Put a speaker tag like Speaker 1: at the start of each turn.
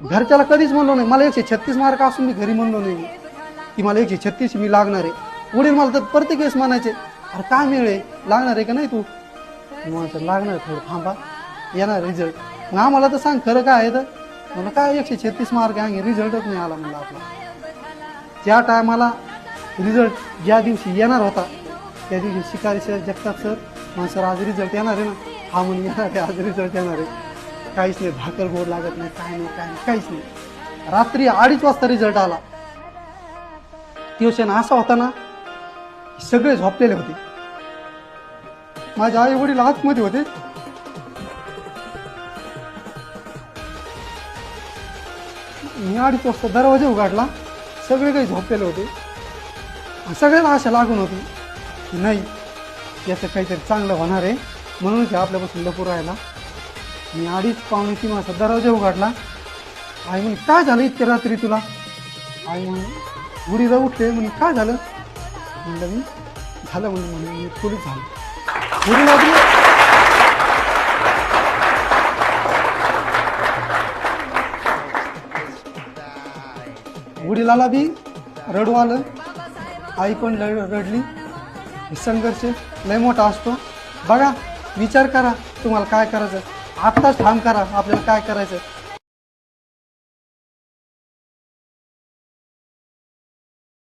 Speaker 1: घरच्याला कधीच म्हणलो नाही, मला 136 मार्क असून मी घरी म्हणलो नाही की मला 136 मी लागणार आहे. वडील मला तर प्रत्येक वेळेस म्हणायचे, अरे काय मिळे लागणार आहे का नाही तू? मग लागणार, थोडं थांबा येणार रिझल्ट. मग आम्हाला तर सांग खरं काय आहे तर. मला काय 136 मार्क आहे, रिझल्टच नाही आला म्हणलं आपला. ज्या टायमाला रिझल्ट ज्या दिवशी येणार होता त्या दिवशी शिकारी सर, जगताप सर, मग सर आज रिझल्ट येणार आहे ना? हा म्हणून येणार आहे, आज रिझल्ट येणार आहे. काहीच नाही, भाकर गोड लागत नाही, काय नाही, काय नाही, काहीच नाही. रात्री 2:30 वाजता रिझल्ट आला. ट्युशन असा होता ना, सगळे झोपलेले होते. माझे आई वडील आतमध्ये होते. मी 2:30 वाजता दरवाजा उघडला, सगळे काही झोपलेले होते. सगळ्याला आशा लागून होती की नाही याचं काहीतरी चांगलं होणार आहे, म्हणूनच आपल्यापासून लपून राहिला. मी 2:30-2:45 वाजता दरवाजा उघडला. आई म्हणे काय झालं इतक्या रात्री तुला? आई म्हणे उडीला उठले. म्हणे काय झालं? म्हणलं मी झालं म्हणून मी पोलीस झालो. उडी लागली. वडिलाला बी रडू आलं, आई पण रडली. संघर्ष लय मोठा असतो बघा. विचार करा तुम्हाला काय करायचं, आत्ताच ठाम करा आपल्याला काय करायचं.